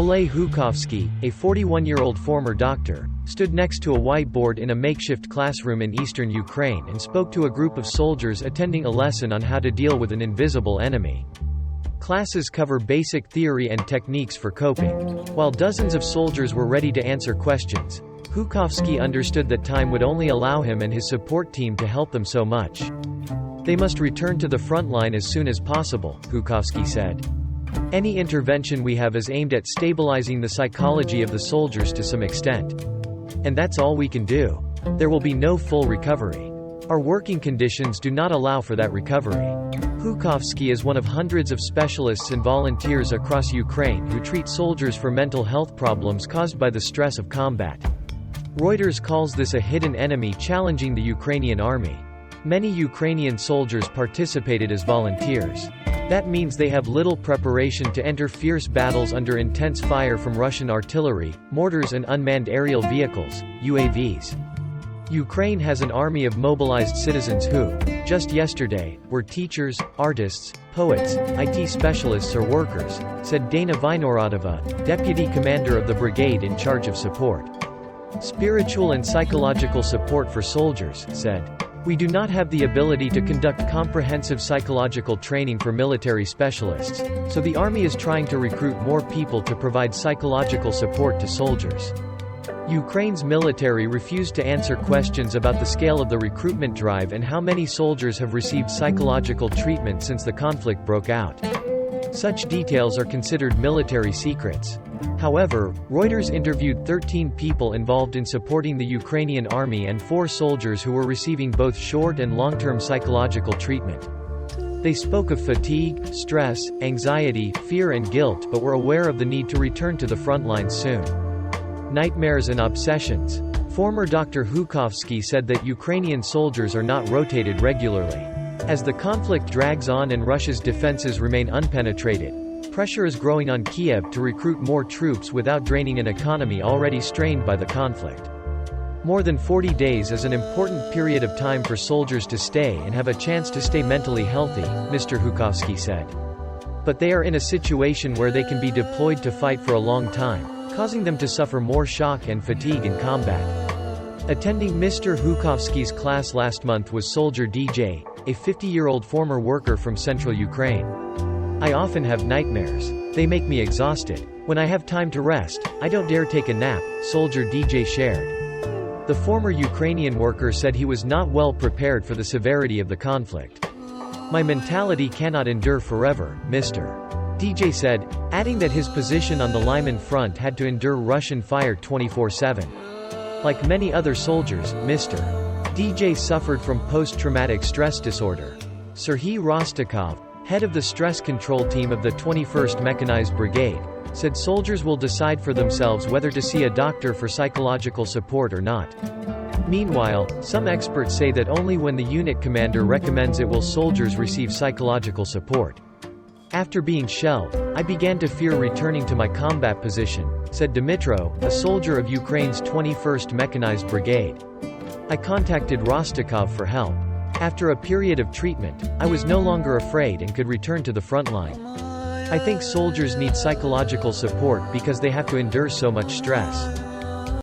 Oleh Hukovsky, a 41-year-old former doctor, stood next to a whiteboard in a makeshift classroom in eastern Ukraine and spoke to a group of soldiers attending a lesson on how to deal with an invisible enemy. Classes cover basic theory and techniques for coping. While dozens of soldiers were ready to answer questions, Hukovsky understood that time would only allow him and his support team to help them so much. They must return to the front line as soon as possible, Hukovsky said. Any intervention we have is aimed at stabilizing the psychology of the soldiers to some extent. And that's all we can do. There will be no full recovery. Our working conditions do not allow for that recovery. Hukovsky is one of hundreds of specialists and volunteers across Ukraine who treat soldiers for mental health problems caused by the stress of combat. Reuters calls this a hidden enemy challenging the Ukrainian army. Many Ukrainian soldiers participated as volunteers. That means they have little preparation to enter fierce battles under intense fire from Russian artillery, mortars and unmanned aerial vehicles, UAVs. Ukraine has an army of mobilized citizens who, just yesterday, were teachers, artists, poets, IT specialists or workers, said Dana Vynohradova, deputy commander of the brigade in charge of support. Spiritual and psychological support for soldiers, said. We do not have the ability to conduct comprehensive psychological training for military specialists, so the army is trying to recruit more people to provide psychological support to soldiers. Ukraine's military refused to answer questions about the scale of the recruitment drive and how many soldiers have received psychological treatment since the conflict broke out. Such details are considered military secrets. However, Reuters interviewed 13 people involved in supporting the Ukrainian army and 4 soldiers who were receiving both short and long-term psychological treatment. They spoke of fatigue, stress, anxiety, fear and guilt but were aware of the need to return to the front lines soon. Nightmares and obsessions. Former Dr. Hukovsky said that Ukrainian soldiers are not rotated regularly. As the conflict drags on and Russia's defenses remain unpenetrated, pressure is growing on Kiev to recruit more troops without draining an economy already strained by the conflict. More than 40 days is an important period of time for soldiers to stay and have a chance to stay mentally healthy, Mr. Hukovsky said. But they are in a situation where they can be deployed to fight for a long time, causing them to suffer more shock and fatigue in combat. Attending Mr. Hukovsky's class last month was soldier DJ, a 50-year-old former worker from central Ukraine. I often have nightmares. They make me exhausted. When I have time to rest, I don't dare take a nap, soldier DJ shared. The former Ukrainian worker said he was not well prepared for the severity of the conflict. My mentality cannot endure forever, Mr. DJ said, adding that his position on the Lyman front had to endure Russian fire 24/7. Like many other soldiers, Mr. DJ suffered from post-traumatic stress disorder. Serhiy Rostakov, head of the stress control team of the 21st Mechanized Brigade, said soldiers will decide for themselves whether to see a doctor for psychological support or not. Meanwhile, some experts say that only when the unit commander recommends it will soldiers receive psychological support. After being shelled, I began to fear returning to my combat position, said Dmitro, a soldier of Ukraine's 21st Mechanized Brigade. I contacted Rostakov for help. After a period of treatment, I was no longer afraid and could return to the front line. I think soldiers need psychological support because they have to endure so much stress.